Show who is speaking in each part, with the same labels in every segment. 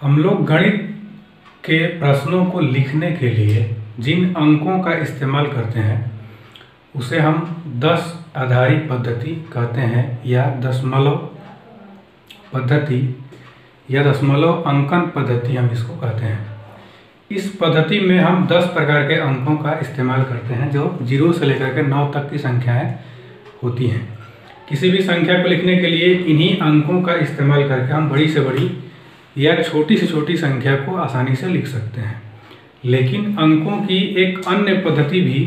Speaker 1: हम लोग गणित के प्रश्नों को लिखने के लिए जिन अंकों का इस्तेमाल करते हैं उसे हम 10 आधारित पद्धति कहते हैं, या दशमलव पद्धति या दशमलव अंकन पद्धति हम इसको कहते हैं। इस पद्धति में हम 10 प्रकार के अंकों का इस्तेमाल करते हैं जो 0 से लेकर के 9 तक की संख्याएं होती हैं। किसी भी संख्या को लिखने के लिए इन्हीं अंकों का इस्तेमाल करके हम बड़ी से बड़ी या छोटी से छोटी संख्या को आसानी से लिख सकते हैं। लेकिन अंकों की एक अन्य पद्धति भी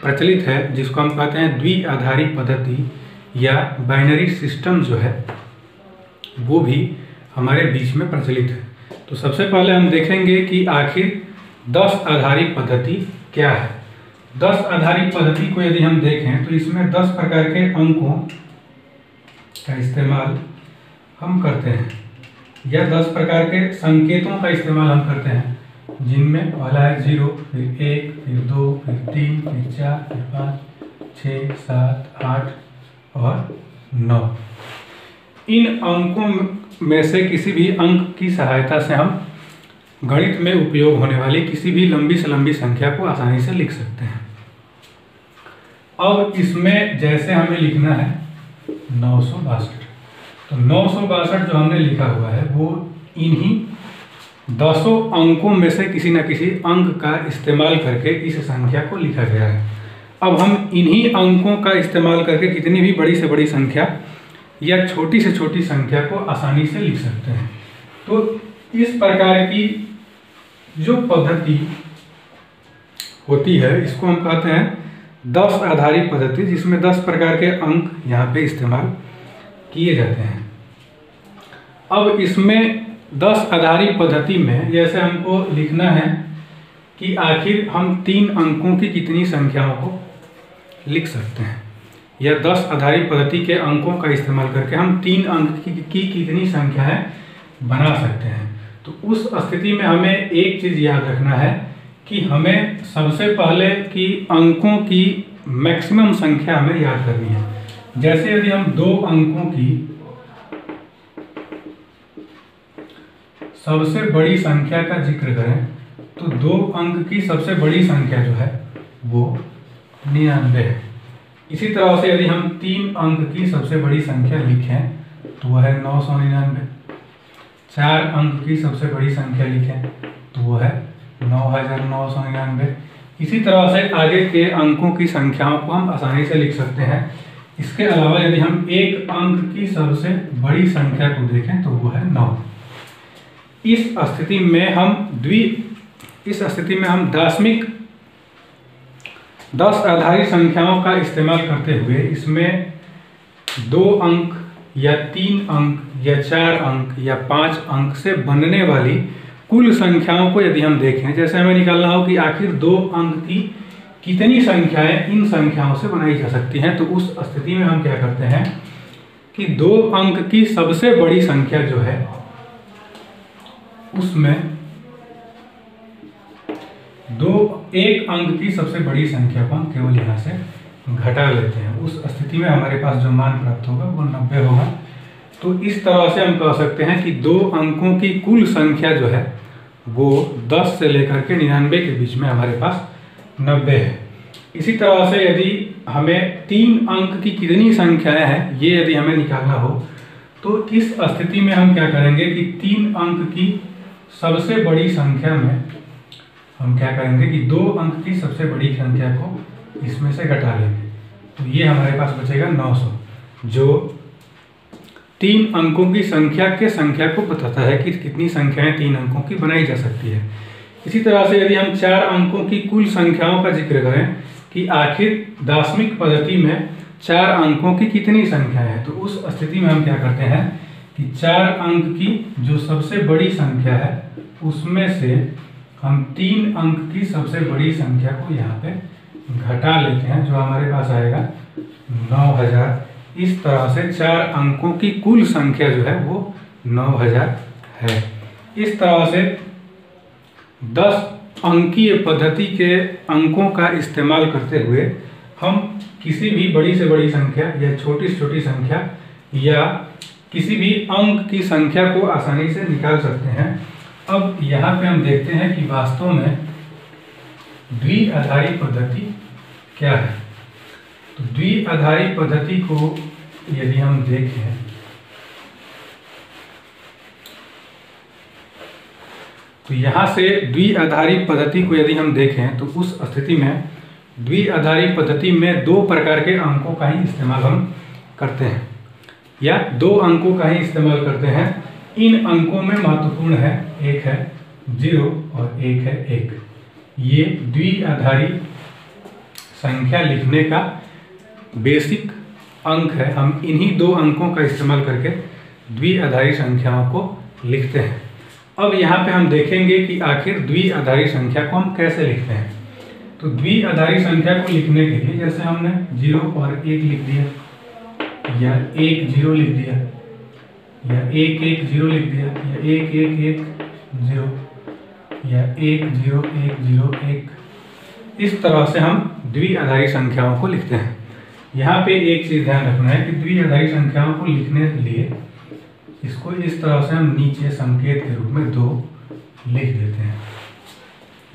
Speaker 1: प्रचलित है जिसको हम कहते हैं द्विआधारी पद्धति या बाइनरी सिस्टम जो है वो भी हमारे बीच में प्रचलित है। तो सबसे पहले हम देखेंगे कि आखिर 10 आधारित पद्धति क्या है। 10 आधारित पद्धति को यदि हम देखें तो इसमें 10 प्रकार के अंकों का इस्तेमाल हम करते हैं या 10 प्रकार के संकेतों का इस्तेमाल हम करते हैं, जिनमें पहला है 0, फिर 1, फिर 2, फिर 3, फिर 4, फिर 5, 6, 7, 8 और 9। इन अंकों में से किसी भी अंक की सहायता से हम गणित में उपयोग होने वाली किसी भी लंबी से लंबी संख्या को आसानी से लिख सकते हैं। अब इसमें जैसे हमें लिखना है 962, तो 962 जो हमने लिखा हुआ है वो इन्हीं 10 अंकों में से किसी न किसी अंक का इस्तेमाल करके इस संख्या को लिखा गया है। अब हम इन्हीं अंकों का इस्तेमाल करके कितनी भी बड़ी से बड़ी संख्या या छोटी से छोटी संख्या को आसानी से लिख सकते हैं। तो इस प्रकार की जो पद्धति होती है इसको हम कहते हैं 10 आधारित पद्धति, जिसमें 10 प्रकार के अंक यहाँ पे इस्तेमाल किए जाते हैं। अब इसमें 10 आधारित पद्धति में जैसे हमको लिखना है कि आखिर हम 3 अंकों की कितनी संख्याओं को लिख सकते हैं, या 10 आधारित पद्धति के अंकों का इस्तेमाल करके हम 3 अंक की कितनी संख्याएं बना सकते हैं। तो उस स्थिति में हमें एक चीज़ याद रखना है कि हमें सबसे पहले कि अंकों की मैक्सिमम संख्या हमें याद करनी है। जैसे यदि हम 2 अंकों की सबसे बड़ी संख्या का जिक्र करें तो 2 अंक की सबसे बड़ी संख्या जो है वो 99 है। इसी तरह से यदि हम 3 अंक की सबसे बड़ी संख्या लिखें तो वह है 999। 4 अंक की सबसे बड़ी संख्या लिखें तो वो है 9999। इसी तरह से आगे के अंकों की संख्याओं को हम आसानी से लिख सकते हैं। इसके अलावा यदि हम 1 अंक की सबसे बड़ी संख्या को देखें तो वो है 9। इस स्थिति में हम दशमिक 10 आधारित संख्याओं का इस्तेमाल करते हुए इसमें 2 अंक या 3 अंक या 4 अंक या 5 अंक से बनने वाली कुल संख्याओं को यदि हम देखें, जैसे हमें निकालना हो कि आखिर 2 अंक की कितनी संख्याएं इन संख्याओं से बनाई जा सकती हैं, तो उस स्थिति में हम क्या करते हैं कि 2 अंक की सबसे बड़ी संख्या जो है उसमें 1 अंक की सबसे बड़ी संख्या को हम केवल यहाँ से घटा लेते हैं। उस स्थिति में हमारे पास जो मान प्राप्त होगा वो 90 होगा। तो इस तरह से हम कह सकते हैं कि 2 अंकों की कुल संख्या जो है वो 10 से लेकर के 99 के बीच में हमारे पास 90 है। इसी तरह से यदि हमें 3 अंक की कितनी संख्याएं हैं ये यदि हमें निकालना हो तो इस स्थिति में हम क्या करेंगे कि 3 अंक की सबसे बड़ी संख्या में हम क्या करेंगे कि 2 अंक की सबसे बड़ी संख्या को इसमें से घटा लेंगे। तो ये हमारे पास बचेगा 900, जो 3 अंकों की संख्या को बताता है कि कितनी संख्याएं 3 अंकों की बनाई जा सकती है। इसी तरह से यदि हम 4 अंकों की कुल संख्याओं का जिक्र करें कि आखिर दशमिक पद्धति में 4 अंकों की कितनी संख्या है, तो उस स्थिति में हम क्या करते हैं कि 4 अंक की जो सबसे बड़ी संख्या है उसमें से हम 3 अंक की सबसे बड़ी संख्या को यहाँ पे घटा लेते हैं, जो हमारे पास आएगा 9000। इस तरह से 4 अंकों की कुल संख्या जो है वो 9000 है। इस तरह से 10 अंकीय पद्धति के अंकों का इस्तेमाल करते हुए हम किसी भी बड़ी से बड़ी संख्या या छोटी से छोटी संख्या या किसी भी अंक की संख्या को आसानी से निकाल सकते हैं। अब यहाँ पे हम देखते हैं कि वास्तव में द्विआधारी पद्धति क्या है। तो द्विआधारी पद्धति को यदि हम देखें तो यहाँ से द्विआधारी पद्धति को यदि हम देखें तो उस स्थिति में द्विआधारी पद्धति में दो प्रकार के अंकों का ही इस्तेमाल हम करते हैं, या दो अंकों का ही इस्तेमाल करते हैं। इन अंकों में महत्वपूर्ण है, एक है 0 और एक है 1। ये द्विआधारी संख्या लिखने का बेसिक अंक है। हम इन्हीं दो अंकों का इस्तेमाल करके द्विआधारी संख्याओं को लिखते हैं। अब यहाँ पे हम देखेंगे कि आखिर द्विआधारी संख्या को हम कैसे लिखते हैं। तो द्विआधारी संख्या को लिखने के लिए जैसे हमने 0 और 1 लिख दिया, या 1 0 लिख दिया, या 1 1 0 लिख दिया, या 1 1 1 0, या 1 0 1 0 1। इस तरह से हम द्विआधारी संख्याओं को लिखते हैं। यहाँ पे एक चीज़ ध्यान रखना है कि द्विआधारी संख्याओं को लिखने के लिए इसको इस तरह से हम नीचे संकेत के रूप में 2 लिख देते हैं।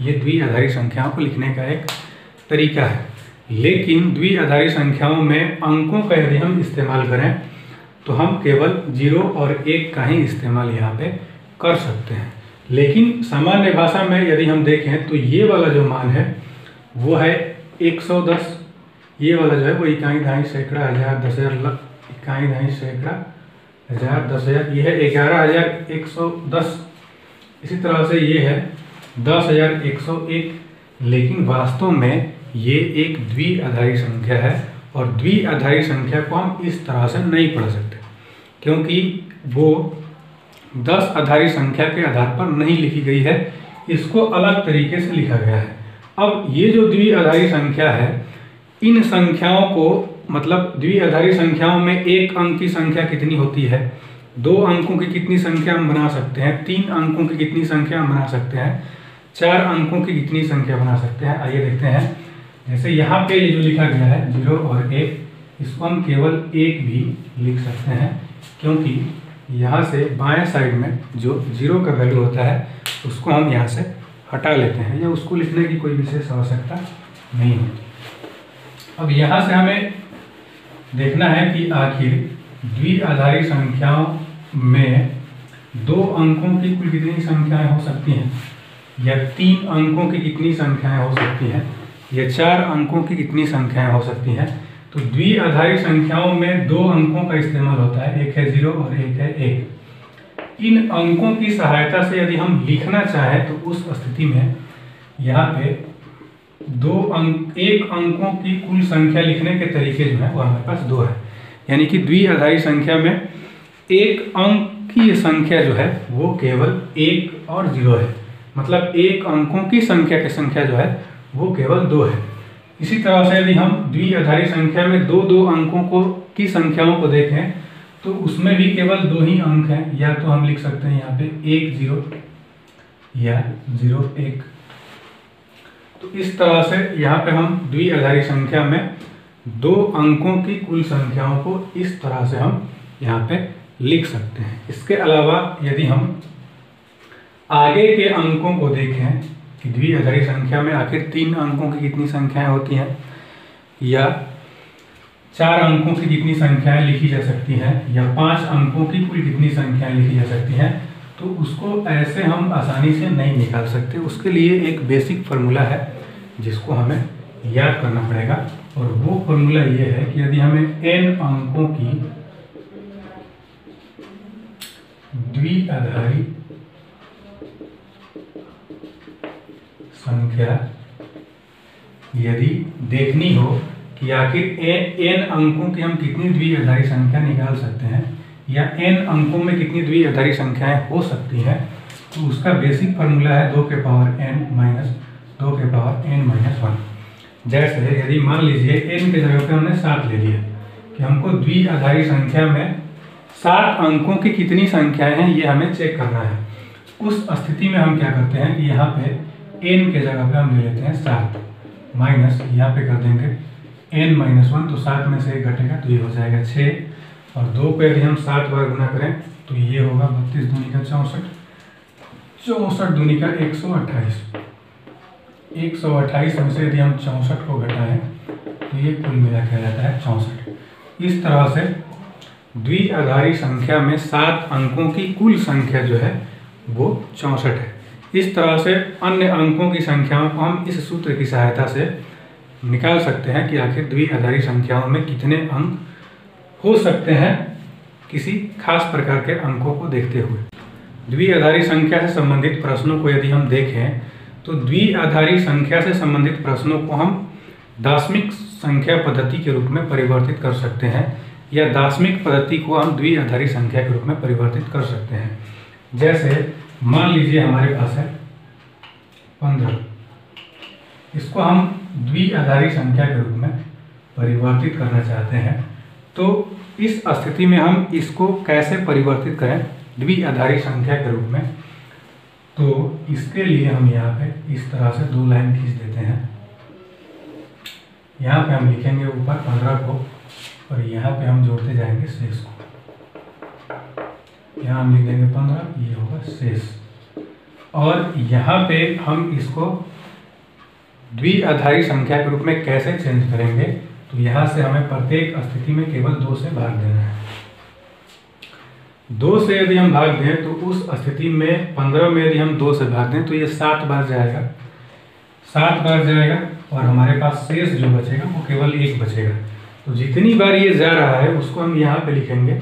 Speaker 1: ये द्विआधारी संख्याओं को लिखने का एक तरीका है। लेकिन द्विआधारी संख्याओं में अंकों का यदि हम इस्तेमाल करें तो हम केवल 0 और 1 का ही इस्तेमाल यहाँ पे कर सकते हैं। लेकिन सामान्य भाषा में यदि हम देखें तो ये वाला जो मान है वो है 110। ये वाला जो है वो इकाई दहाई सैकड़ा हज़ार 10,000 इकाई दहाई सैकड़ा हज़ार 10,000, ये है 11,110। इसी तरह से ये है 10,101। लेकिन वास्तव में ये एक द्विआधारी संख्या है और द्विआधारी संख्या को हम इस तरह से नहीं पढ़ सकते क्योंकि वो 10 आधारी संख्या के आधार पर नहीं लिखी गई है। इसको अलग तरीके से लिखा गया है। अब ये जो द्विआधारी संख्या है, इन संख्याओं को मतलब द्विआधारी संख्याओं में एक अंक की संख्या कितनी होती है, 2 अंकों की कितनी संख्या हम बना सकते हैं, 3 अंकों की कितनी संख्या हम बना सकते हैं, 4 अंकों की कितनी संख्या बना सकते हैं। आइए देखते हैं। जैसे यहाँ पे ये जो लिखा गया है 0 और 1, इसको हम केवल 1 भी लिख सकते हैं क्योंकि यहाँ से बाएं साइड में जो 0 का वैल्यू होता है उसको हम यहाँ से हटा लेते हैं, या उसको लिखने की कोई विशेष आवश्यकता नहीं होती। अब यहाँ से हमें देखना है कि आखिर द्विआधारी संख्याओं में 2 अंकों की कुल कितनी संख्याएं हो सकती हैं, या 3 अंकों की कितनी संख्याएं हो सकती हैं, या 4 अंकों की कितनी संख्याएं हो सकती हैं। तो द्विआधारी संख्याओं में 2 अंकों का इस्तेमाल होता है, एक है 0 और एक है 1। इन अंकों की सहायता से यदि हम लिखना चाहें तो उस स्थिति में यहाँ पे 1 अंकों की कुल संख्या लिखने के तरीके जो है वो हमारे पास 2 है। यानी कि द्विआधारी संख्या में 1 अंक की संख्या जो है वो केवल 1 और 0 है, मतलब 1 अंकों की संख्या जो है वो केवल 2 है। इसी तरह से यदि हम द्विआधारी संख्या में 2 अंकों की संख्याओं को देखें तो उसमें भी केवल 2 ही अंक हैं, या तो हम लिख सकते हैं यहाँ पे 1 0 या 0 1। तो इस तरह से यहाँ पे हम द्विआधारी संख्या में 2 अंकों की कुल संख्याओं को इस तरह से हम यहाँ पे लिख सकते हैं। इसके अलावा यदि हम आगे के अंकों को देखें कि द्विआधारी संख्या में आखिर 3 अंकों की कितनी संख्याएं होती हैं, या 4 अंकों की कितनी संख्याएं लिखी जा सकती हैं, या 5 अंकों की कुल कितनी संख्याएं लिखी जा सकती हैं, तो उसको ऐसे हम आसानी से नहीं निकाल सकते। उसके लिए एक बेसिक फार्मूला है जिसको हमें याद करना पड़ेगा, और वो फार्मूला ये है कि यदि हमें n अंकों की द्विआधारी संख्या यदि देखनी हो कि आखिर n अंकों की हम कितनी द्विआधारी संख्या निकाल सकते हैं, या n अंकों में कितनी द्विआधारी संख्याएं हो सकती हैं, तो उसका बेसिक फार्मूला है 2 के पावर n माइनस 2 के पावर n माइनस 1। जैसे यदि मान लीजिए n के जगह पे हमने 7 ले लिया कि हमको द्विआधारी संख्या में 7 अंकों की कितनी संख्याएं हैं ये हमें चेक करना है। उस स्थिति में हम क्या करते हैं कि यहाँ पे n के जगह पे हम ले लेते हैं 7 माइनस, यहाँ पे कर देंगे n माइनस 1, तो 7 में से 1 घटेगा तो ये हो जाएगा 6, और 2 पे यदि हम 7 बार गुना करें तो ये होगा 32 दूनी का 64। 64 दूनी का 128। 128 में से यदि हम 64 को घटाएं तो ये कुल मिला के आ जाता है 64। इस तरह से द्विआधारी संख्या में 7 अंकों की कुल संख्या जो है वो 64 है। इस तरह से अन्य अंकों की संख्याओं को हम इस सूत्र की सहायता से निकाल सकते हैं कि आखिर द्विआधारी संख्याओं में कितने अंक हो सकते हैं किसी खास प्रकार के अंकों को देखते हुए। द्विआधारी संख्या से संबंधित प्रश्नों को यदि हम देखें तो द्विआधारी संख्या से संबंधित प्रश्नों को हम दार्शनिक संख्या पद्धति के रूप में परिवर्तित कर सकते हैं, या दार्शनिक पद्धति को हम द्विआधारी संख्या के रूप में परिवर्तित कर सकते हैं। जैसे मान लीजिए हमारे पास है 15, इसको हम द्विआधारी संख्या के रूप में परिवर्तित करना चाहते हैं। तो इस स्थिति में हम इसको कैसे परिवर्तित करें द्विआधारी संख्या के रूप में, तो इसके लिए हम यहाँ पे इस तरह से 2 लाइन खींच देते हैं। यहाँ पे हम लिखेंगे ऊपर 15 को और यहाँ पे हम जोड़ते जाएंगे शेष को। यहाँ हम लिख देंगे 15, ये होगा शेष। और यहाँ पे हम इसको द्विआधारी संख्या के रूप में कैसे चेंज करेंगे, तो यहाँ से हमें प्रत्येक स्थिति में केवल 2 से भाग देना है। 2 से यदि हम भाग दें तो उस स्थिति में 15 में यदि हम 2 से भाग दें तो ये 7 बार जाएगा, 7 बार जाएगा और हमारे पास शेष जो बचेगा वो केवल 1 बचेगा। तो जितनी बार ये जा रहा है उसको हम यहाँ पे लिखेंगे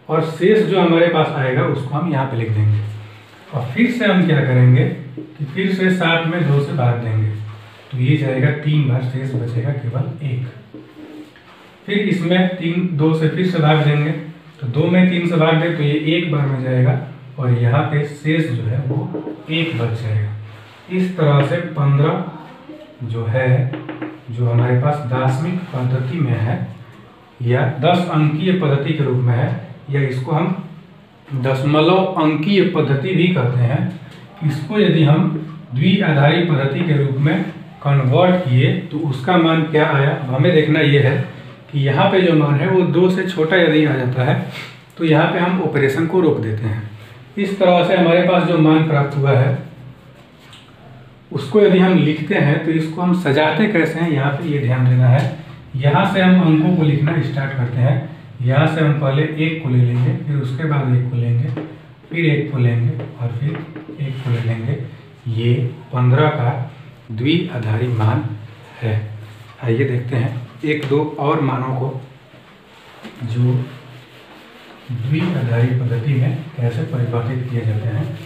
Speaker 1: और शेष जो हमारे पास आएगा उसको हम यहाँ पे लिख देंगे। और फिर से हम क्या करेंगे कि फिर से 7 में 2 से भाग देंगे तो ये जाएगा 3 बार, शेष बचेगा केवल 1। फिर इसमें 2 से फिर से भाग देंगे तो 2 में 3 से भाग दें तो ये 1 बार में जाएगा और यहाँ पे शेष जो है वो 1 बच जाएगा। इस तरह से 15 जो है, जो हमारे पास दार्शनिक पद्धति में है या 10 अंकीय पद्धति के रूप में है, या इसको हम दशमलव अंकीय पद्धति भी कहते हैं, इसको यदि हम द्विआधारी पद्धति के रूप में कन्वर्ट किए तो उसका मान क्या आया। अब हमें देखना ये है कि यहाँ पे जो मान है वो 2 से छोटा यदि आ जाता है तो यहाँ पे हम ऑपरेशन को रोक देते हैं। इस तरह से हमारे पास जो मान प्राप्त हुआ है उसको यदि हम लिखते हैं तो इसको हम सजाते कैसे हैं, यहाँ पे ये ध्यान देना है। यहाँ से हम अंकों को लिखना स्टार्ट करते हैं। यहाँ से हम पहले 1 को ले लेंगे, फिर उसके बाद 1 को लेंगे, फिर 1 को लेंगे और फिर 1 को ले लेंगे। ये 15 का द्विआधारी मान है। आइए देखते हैं 1-2 और मानों को जो द्विआधारी पद्धति में कैसे परिवर्तित किए जाते हैं,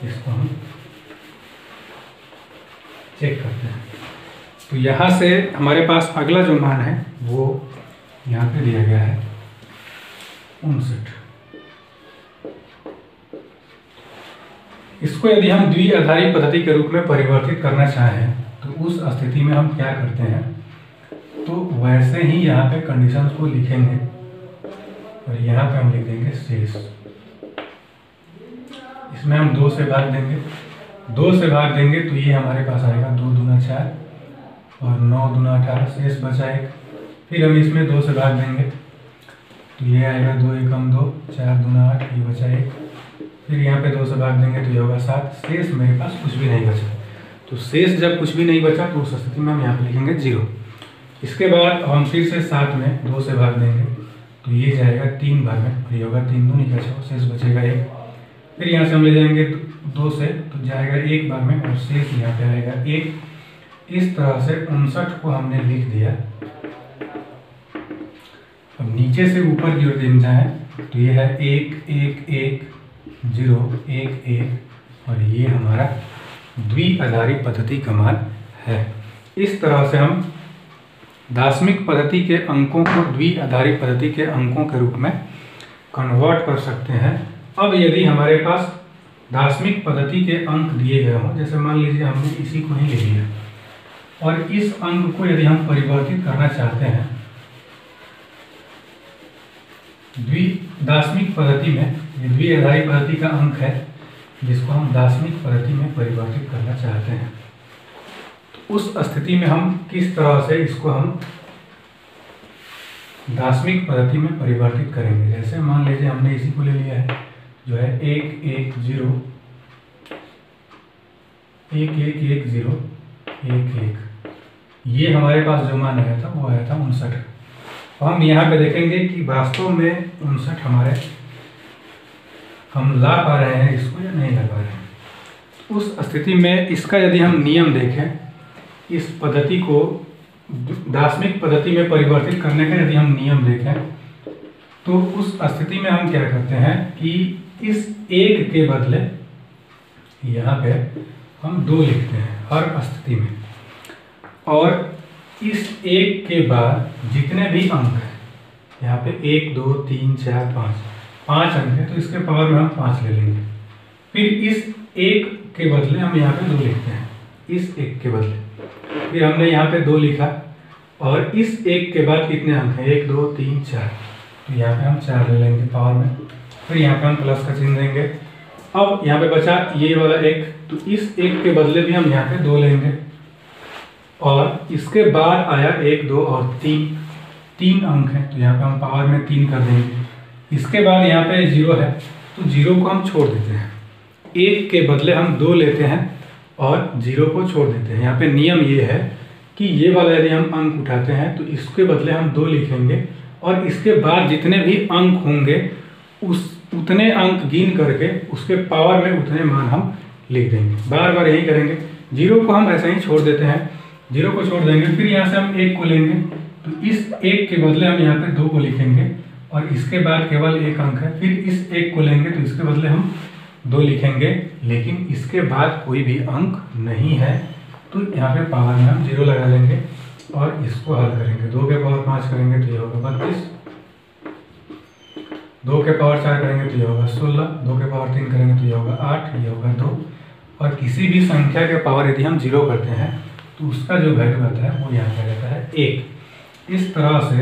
Speaker 1: इसको हम चेक करते हैं। तो यहाँ से हमारे पास अगला जो मान है वो यहाँ पे दिया गया है 59। इसको यदि हम द्विआधारी पद्धति के रूप में परिवर्तित करना चाहें तो उस स्थिति में हम क्या करते हैं, तो वैसे ही यहाँ पे कंडीशंस को लिखेंगे और यहाँ पे हम लिख देंगे शेष। इसमें हम 2 से भाग देंगे, 2 से भाग देंगे तो ये हमारे पास आएगा 2 दूना 4 और 9 दूना 18, शेष बचा 1। फिर हम इसमें 2 से भाग देंगे तो ये आएगा 2 एकम 2, 4 दूना 8, ये बचा 1। फिर यहाँ पे 2 से भाग देंगे तो ये होगा 7। शेष मेरे पास कुछ भी नहीं बचा। तो शेष जब कुछ भी नहीं बचा तो उस स्थिति में हम यहाँ पे लिखेंगे 0। इसके बाद हम फिर से 7 में 2 से भाग देंगे तो ये जाएगा 3 बार में, ये होगा 3 दूनी का 6, शेष बचेगा 1। फिर यहाँ से हम ले जाएंगे 2 से तो जाएगा 1 बार में और शेष यहाँ पे आएगा 1। इस तरह से 59 को हमने लिख दिया। अब नीचे से ऊपर की ओर दिन जाए तो ये है 1 1 1 0 1 1 और ये हमारा द्विआधारी पद्धति का मान है। इस तरह से हम दार्शनिक पद्धति के अंकों को द्विआधारी पद्धति के अंकों के रूप में कन्वर्ट कर सकते हैं। अब यदि हमारे पास दार्शनिक पद्धति के अंक दिए गए हों, जैसे मान लीजिए हमने इसी को ही ले लिया और इस अंक को यदि हम परिवर्तित करना चाहते हैं दार्शनिक पद्धति में, ये द्विआधारी पद्धति का अंक है जिसको हम दार्शनिक पद्धति में परिवर्तित करना चाहते हैं, तो उस स्थिति में हम किस तरह से इसको हम दार्शनिक पद्धति में परिवर्तित करेंगे। जैसे मान लीजिए हमने इसी को ले लिया है जो है 1 1 0 111011, ये हमारे पास जो मान आया था वो आया था 59। तो हम यहाँ पे देखेंगे कि वास्तव में 59 हमारे हम ला पा रहे हैं इसको या नहीं ला पा रहे हैं। उस स्थिति में इसका यदि हम नियम देखें, इस पद्धति को दार्शनिक पद्धति में परिवर्तित करने का यदि हम नियम देखें, तो उस स्थिति में हम क्या करते हैं कि इस 1 के बदले यहाँ पे हम 2 लिखते हैं हर स्थिति में, और इस 1 के बाद जितने भी अंक हैं, यहाँ पे 1 2 3 4 5 अंक है, तो इसके पावर में हम 5 ले लेंगे। फिर इस 1 के बदले हम यहाँ पे 2 लिखते हैं, इस 1 के बदले फिर हमने यहाँ पे 2 लिखा, और इस 1 के बाद कितने अंक हैं, 1 2 3 4, तो यहाँ पे हम 4 ले लेंगे पावर में। फिर यहाँ पे हम प्लस का चिन्ह देंगे। अब यहाँ पे बचा ये वाला 1, तो इस 1 के बदले भी हम यहाँ पे 2 लेंगे, और इसके बाद आया 1 2 और 3 अंक हैं, तो यहाँ पे हम पावर में 3 कर देंगे। इसके बाद यहाँ पे 0 है, तो 0 को हम छोड़ देते हैं, 1 के बदले हम 2 लेते हैं और 0 को छोड़ देते हैं। यहाँ पे नियम ये है कि ये वाला यदि हम अंक उठाते हैं तो इसके बदले हम 2 लिखेंगे, और इसके बाद जितने भी अंक होंगे उतने अंक गिन करके उसके पावर में उतने मान हम लिख देंगे। बार बार यही करेंगे। 0 को हम ऐसे ही छोड़ देते हैं, 0 को छोड़ देंगे। फिर यहाँ से हम 1 को लेंगे, तो इस 1 के बदले हम यहाँ पे 2 को लिखेंगे, और इसके बाद केवल 1 अंक है। फिर इस 1 को लेंगे, तो इसके बदले हम 2 लिखेंगे, लेकिन इसके बाद कोई भी अंक नहीं है, तो यहाँ पे पावर में हम 0 लगा देंगे और इसको हल करेंगे। 2 के पावर 5 करेंगे तो ये होगा 32, 2 के पावर 4 करेंगे तो ये होगा 16, 2 के पावर 3 करेंगे तो ये होगा 8, ये होगा 2। और किसी भी संख्या के पावर यदि हम 0 करते हैं तो उसका जो वैल्यू आता है वो यहाँ पे रहता है 1। इस तरह से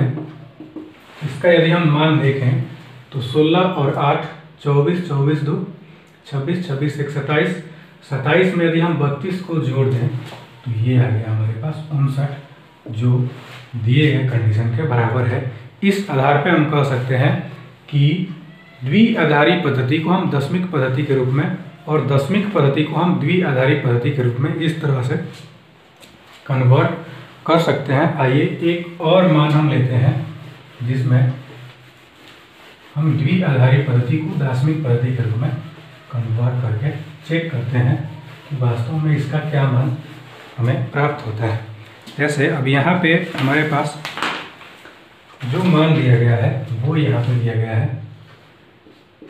Speaker 1: इसका यदि हम मान देखें तो 16 और 8 24, 24 2 26, 26 1 27, 27 में यदि हम 32 को जोड़ दें तो ये आ गया हमारे पास 59, जो दिए गए कंडीशन के बराबर है। इस आधार पे हम कह सकते हैं कि द्विआधारी पद्धति को हम दशमिक पद्धति के रूप में और दशमिक पद्धति को हम द्विआधारी पद्धति के रूप में इस तरह से कन्वर्ट कर सकते हैं। आइए एक और मान हम लेते हैं जिसमें हम द्विआधारी पद्धति को दशमिक पद्धति के रूप में कन्वर्ट करके चेक करते हैं कि वास्तव में इसका क्या मान हमें प्राप्त होता है। जैसे अब यहाँ पे हमारे पास जो मान दिया गया है वो यहाँ पे दिया गया है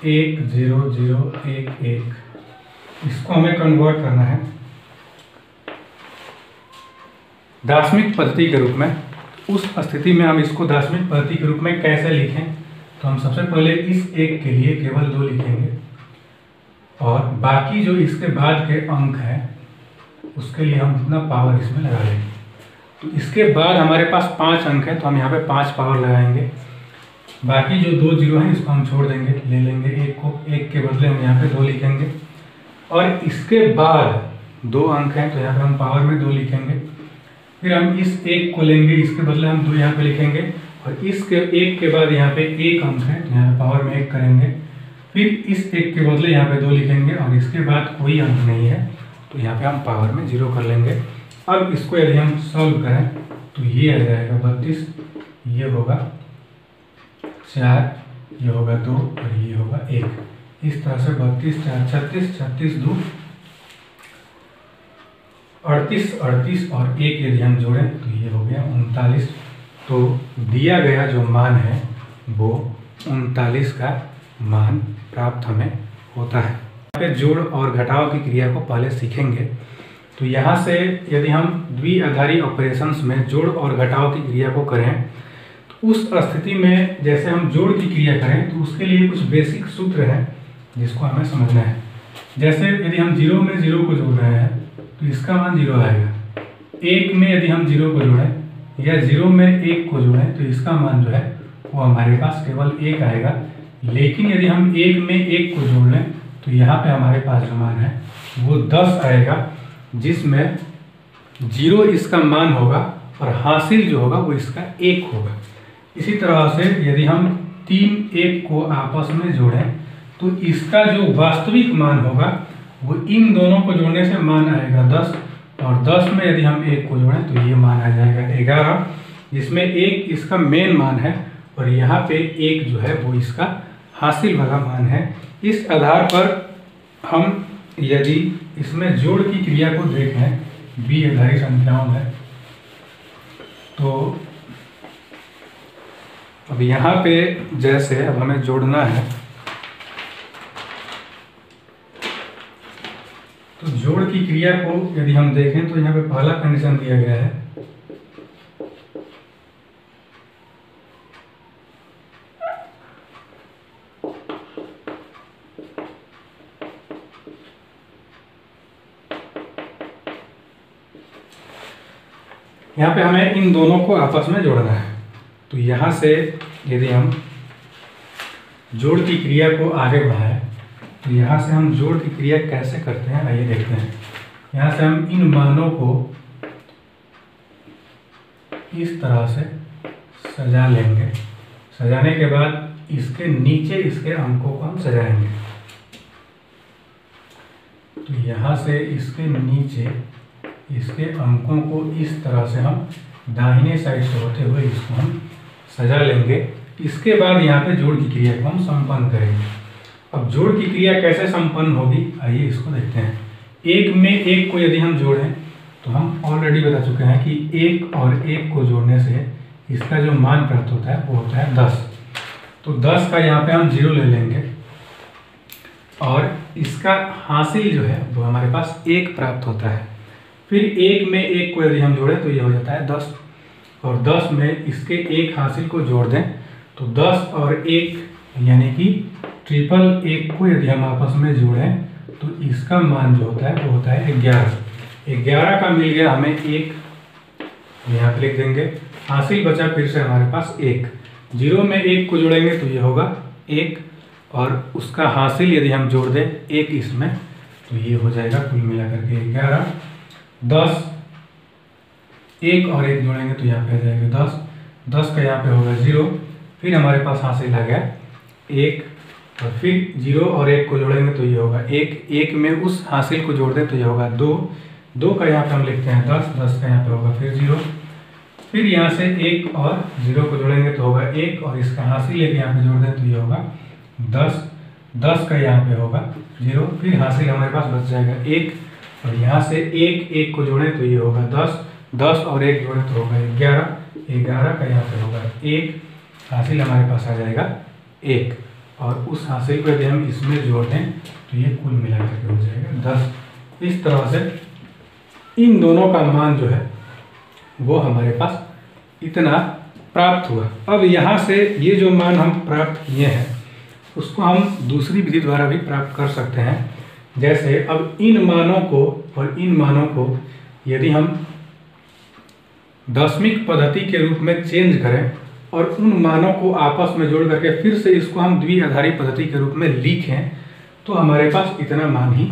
Speaker 1: 1 0 0 1 1, इसको हमें कन्वर्ट करना है दार्शनिक पद्धति के रूप में। उस स्थिति में हम इसको दार्शनिक पद्धति के रूप में कैसे लिखें, तो हम सबसे पहले इस 1 के लिए केवल 2 लिखेंगे, और बाकी जो इसके बाद के अंक हैं उसके लिए हम इतना पावर इसमें लगा देंगे। तो इसके बाद हमारे पास 5 अंक है, तो हम यहाँ पे 5 पावर लगाएंगे। बाकी जो 2 0 हैं इसको हम छोड़ देंगे, ले लेंगे 1 को, 1 के बदले हम यहाँ पे 2 लिखेंगे, और इसके बाद 2 अंक हैं तो यहाँ पे हम पावर में 2 लिखेंगे। फिर हम इस 1 को लेंगे, इसके बदले हम 2 यहाँ पे लिखेंगे, और इसके 1 के बाद यहाँ पे 1 अंक है तो यहाँ पे पावर में 1 करेंगे। फिर इस 1 के बदले यहाँ पे 2 लिखेंगे, और इसके बाद कोई अंक नहीं है तो यहाँ पे हम पावर में 0 कर लेंगे। अब इसको यदि हम सॉल्व करें तो ये आ जाएगा 32, ये होगा 4, ये होगा 2 और ये होगा 1। इस तरह से 32 4 36, 36 2 38, 38 और 1 यदि हम जोड़ें तो ये हो गया 39। तो दिया गया जो मान है वो 39 का मान प्राप्त हमें होता है। यहाँ पे जोड़ और घटाव की क्रिया को पहले सीखेंगे। तो यहाँ से यदि हम द्विआधारी ऑपरेशंस में जोड़ और घटाव की क्रिया को करें तो उस स्थिति में जैसे हम जोड़ की क्रिया करें तो उसके लिए कुछ बेसिक सूत्र है जिसको हमें समझना है। जैसे यदि हम 0 में 0 को जोड़ रहे हैं तो इसका मान 0 आएगा। 1 में यदि हम 0 को जोड़ें या 0 में 1 को जोड़ें तो इसका मान जो है वो हमारे पास केवल 1 आएगा। लेकिन यदि हम 1 में 1 को जोड़ लें तो यहाँ पे हमारे पास जो मान है वो 10 आएगा, जिसमें 0 इसका मान होगा और हासिल जो होगा वो इसका 1 होगा। इसी तरह से यदि हम 3 1 को आपस में जोड़ें तो इसका जो वास्तविक मान होगा वो इन दोनों को जोड़ने से मान आएगा 10, और 10 में यदि हम 1 को जोड़ें तो ये मान आ जाएगा 11, जिसमें 1 इसका मेन मान है और यहाँ पे 1 जो है वो इसका हासिल वाला मान है। इस आधार पर हम यदि इसमें जोड़ की क्रिया को देखें बी आधारी संख्याओं में, तो अब यहाँ पे जैसे अब हमें जोड़ना है, तो जोड़ की क्रिया को यदि हम देखें तो यहाँ पे पहला कंडीशन दिया गया है यहाँ पे हमें इन दोनों को आपस में जोड़ना है। तो यहाँ से यदि हम जोड़ की क्रिया को आगे बढ़ाएं तो यहाँ से हम जोड़ की क्रिया कैसे करते हैं आइए देखते हैं। यहाँ से हम इन मानों को इस तरह से सजा लेंगे, सजाने के बाद इसके नीचे इसके अंकों को हम सजाएंगे। तो यहाँ से इसके नीचे इसके अंकों को इस तरह से हम दाहिने साइड से होते हुए इसको हम सजा लेंगे। इसके बाद यहाँ पे जोड़ की क्रिया को हम संपन्न करेंगे। अब जोड़ की क्रिया कैसे संपन्न होगी आइए इसको देखते हैं। 1 में 1 को यदि हम जोड़ें तो हम ऑलरेडी बता चुके हैं कि 1 और 1 को जोड़ने से इसका जो मान प्राप्त होता है वो होता है 10। तो 10 का यहाँ पे हम 0 ले लेंगे और इसका हासिल जो है वो हमारे पास 1 प्राप्त होता है। फिर 1 में 1 को यदि हम जोड़ें तो ये हो जाता है 10, और 10 में इसके 1 हासिल को जोड़ दें तो 10 और 1 यानी कि 1 को यदि हम आपस में जोड़ें तो इसका मान जो होता है वो होता है 11 का मिल गया हमें 1, यहाँ पे लिख देंगे। हासिल बचा फिर से हमारे पास 1, 0 में 1 को जोड़ेंगे तो ये होगा 1, और उसका हासिल यदि हम जोड़ दें 1 इसमें तो ये हो जाएगा कुल मिलाकर के 11। 10, 1 और 1 जोड़ेंगे तो यहाँ पे आ जाएगा 10, 10 का यहाँ पे होगा 0, फिर हमारे पास हासिल आ गया 1, और फिर 0 और 1 को जोड़ेंगे तो ये होगा 1, 1 में उस हासिल को जोड़ दें तो ये होगा 2, 2 का यहाँ पे हम लिखते हैं 10, 10 का यहाँ पे होगा फिर 0, फिर यहाँ से 1 और 0 को जोड़ेंगे तो होगा 1, और इसका हासिल एक यहाँ पे जोड़ दें तो ये होगा 10, 10 का यहाँ पे होगा 0, फिर हासिल हमारे पास बच जाएगा 1, और यहाँ से 1, 1 को जोड़ें तो ये होगा 10, 10 और 1 जोड़ें तो होगा 11, 11 का यहाँ पे होगा 1, हासिल हमारे पास आ जाएगा 1, और उस हासिल को यदि हम इसमें जोड़ दें तो ये कुल मिलाकर के हो जाएगा 10। इस तरह से इन दोनों का मान जो है वो हमारे पास इतना प्राप्त हुआ। अब यहाँ से ये जो मान हम प्राप्त किए हैं उसको हम दूसरी विधि द्वारा भी प्राप्त कर सकते हैं। जैसे अब इन मानों को और इन मानों को यदि हम दशमिक पद्धति के रूप में चेंज करें और उन मानों को आपस में जोड़ करके फिर से इसको हम द्विआधारी पद्धति के रूप में लिखें तो हमारे पास इतना मान ही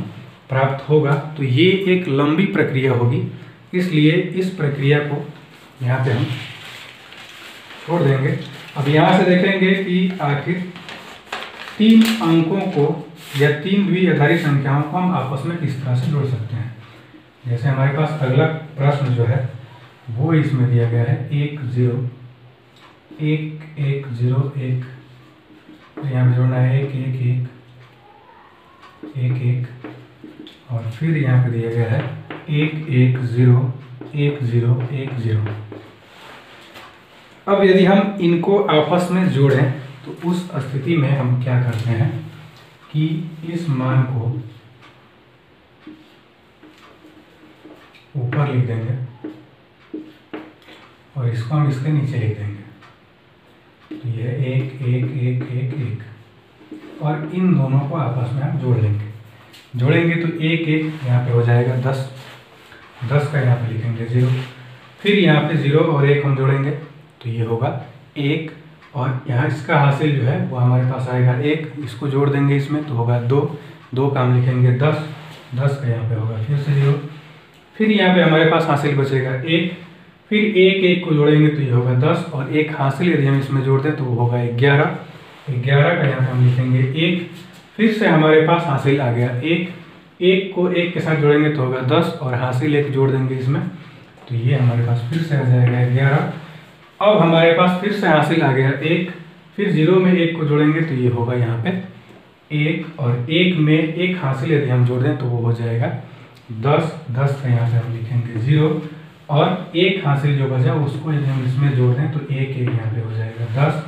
Speaker 1: प्राप्त होगा। तो ये एक लंबी प्रक्रिया होगी, इसलिए इस प्रक्रिया को यहाँ पे हम छोड़ देंगे। अब यहाँ से देखेंगे कि आखिर 3 अंकों को या 3 द्विआधारी संख्याओं को हम आपस में किस तरह से जोड़ सकते हैं। जैसे हमारे पास अगला प्रश्न जो है वो इसमें दिया गया है 1 0 1 1 0 1, तो यहाँ पे जोड़ना है 1 1 1 1 1, और फिर यहाँ पे दिया गया है 1 1 0 1 0 1 0। अब यदि हम इनको आपस में जोड़ें तो उस स्थिति में हम क्या करते हैं कि इस मान को ऊपर लिख देंगे और इसको हम इसके नीचे लिख देंगे। तो यह 1 1 1 1 1, और इन दोनों को आपस में हम जोड़ लेंगे। जोड़ेंगे तो 1 1 यहाँ पे हो जाएगा 10, 10 का यहाँ पे लिखेंगे 0, फिर यहाँ पे 0 और 1 हम जोड़ेंगे तो ये होगा 1, और यहाँ इसका हासिल जो है वो हमारे पास आएगा 1, इसको जोड़ देंगे इसमें तो होगा 2, 2 का हम लिखेंगे 10, 10 का यहाँ पे होगा फिर से 0, फिर यहाँ पे हमारे पास हासिल बचेगा 1, फिर 1 1 को जोड़ेंगे तो ये होगा 10, और 1 हासिल यदि हम इसमें जोड़ दें तो वो होगा 11, 11 का यहाँ पे हम लिखेंगे 1, फिर से हमारे पास हासिल आ गया 1, एक को एक के साथ जोड़ेंगे तो होगा 10 और हासिल एक जोड़ देंगे इसमें तो ये हमारे पास फिर से आ जाएगा 11। अब हमारे पास फिर से हासिल आ गया 1, फिर 0 में 1 को जोड़ेंगे तो ये होगा यहाँ पे 1 और 1 में 1 हासिल यदि हम जोड़ दें तो वो हो जाएगा 10। 10 का यहाँ पे हम लिखेंगे 0 और 1 हासिल जो बचा उसको यदि हम इसमें जोड़ दें तो 1 यहाँ पे हो जाएगा 10।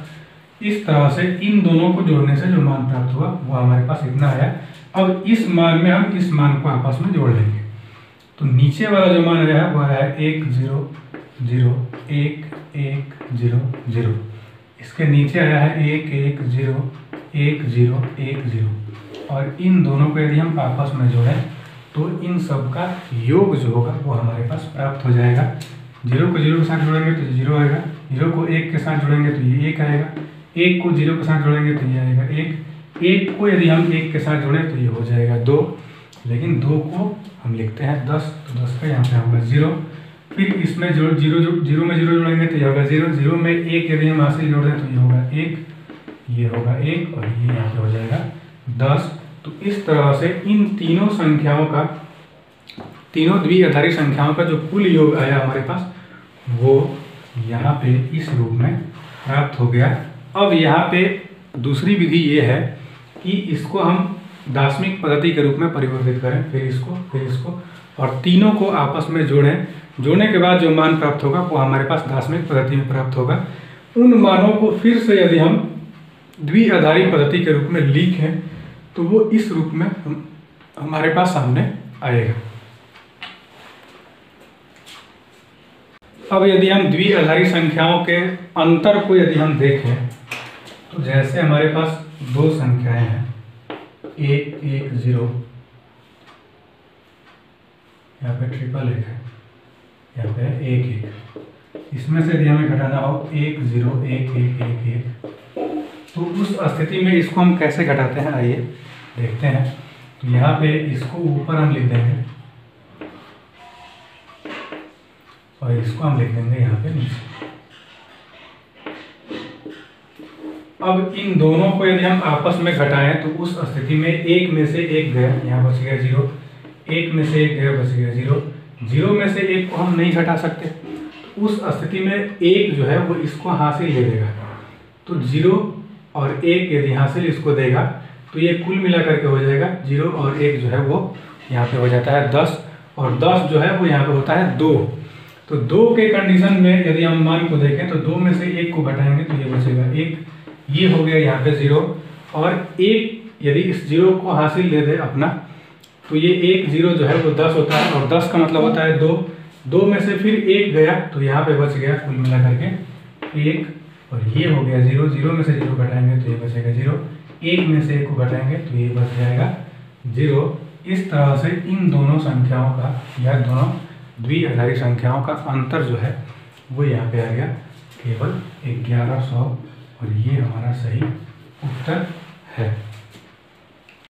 Speaker 1: इस तरह से इन दोनों को जोड़ने से जो मान प्राप्त हुआ वो हमारे पास इतना आया। अब इस मान में हम इस मान को आपस में जोड़ लेंगे तो नीचे वाला जो मान आया है वो आया है 1 0 0 1 1 0 0। इसके नीचे आया है 1 1 0 1 0 1 0 और इन दोनों को यदि हम आपस में जोड़ें तो इन सब का योग जो होगा वो हमारे पास प्राप्त हो जाएगा। 0 को 0 के साथ जोड़ेंगे तो 0 आएगा, 0 को 1 के साथ जोड़ेंगे तो ये 1 आएगा, 1 को 0 के साथ जोड़ेंगे तो ये आएगा 1, 1 को यदि हम 1 के साथ जोड़ें तो ये हो जाएगा 2, लेकिन 2 को हम लिखते हैं 10 तो 10 का यहाँ पे होगा 0। फिर इसमें जो 0 में 0 जोड़ेंगे तो ये होगा 0, 0 में 1 यदि हम हासिल जोड़ दें तो ये होगा 1, ये होगा 1 और ये यहाँ पे हो जाएगा 10। तो इस तरह से इन तीनों संख्याओं का, तीनों द्विआधारी संख्याओं का जो कुल योग आया हमारे पास वो यहाँ पे इस रूप में प्राप्त हो गया। अब यहाँ पे दूसरी विधि ये है कि इसको हम दार्शनिक पद्धति के रूप में परिवर्तित करें, फिर इसको और तीनों को आपस में जोड़ें। जोड़ने के बाद जो मान प्राप्त होगा वो हमारे पास दार्शनिक पद्धति में प्राप्त होगा। उन मानों को फिर से यदि हम द्विआधारी पद्धति के रूप में लिखें तो वो इस रूप में हमारे पास सामने आएगा। अब यदि हम द्विआधारी संख्याओं के अंतर को यदि हम देखें तो जैसे हमारे पास दो संख्याएं हैं 1 1 0, यहाँ पे 1 है, यहाँ पे 1 1, इसमें से यदि हमें घटाना हो 1 0 1 1 1 1 तो उस स्थिति में इसको हम कैसे घटाते हैं आइए देखते हैं। तो यहाँ पे इसको ऊपर हम लिख देंगे और इसको हम लिख देंगे यहाँ पे नीचे। अब इन दोनों को यदि हम आपस में घटाएं तो उस स्थिति में 1 में से 1 गया, यहाँ बच गया 0, 1 में से 1 गया बच गया 0, 0 में से 1 को हम नहीं घटा सकते तो उस स्थिति में 1 जो है वो इसको हासिल ले लेगा। तो 0 और 1 यदि हासिल इसको देगा तो ये कुल मिला करके हो जाएगा 0 और 1 जो है वो यहाँ पे हो जाता है 10 और 10 जो है वो यहाँ पे होता है 2। तो 2 के कंडीशन में यदि हम मान को देखें तो 2 में से 1 को घटाएंगे तो ये बचेगा 1, ये हो गया यहाँ पे 0 और 1 यदि इस 0 को हासिल ले दे अपना तो ये 1 0 जो है वो 10 होता है और 10 का मतलब होता है 2, 2 में से फिर 1 गया तो यहाँ पे बच गया कुल मिला करके 1 और ये हो गया 0, 0 में से 0 घटाएंगे तो ये बचेगा 0, 1 में से 1 को घटाएंगे तो ये बच जाएगा 0। इस तरह से इन दोनों संख्याओं का या दोनों द्विआधारी संख्याओं का अंतर जो है वो यहाँ पे आ गया केवल 1100 और ये हमारा सही उत्तर है।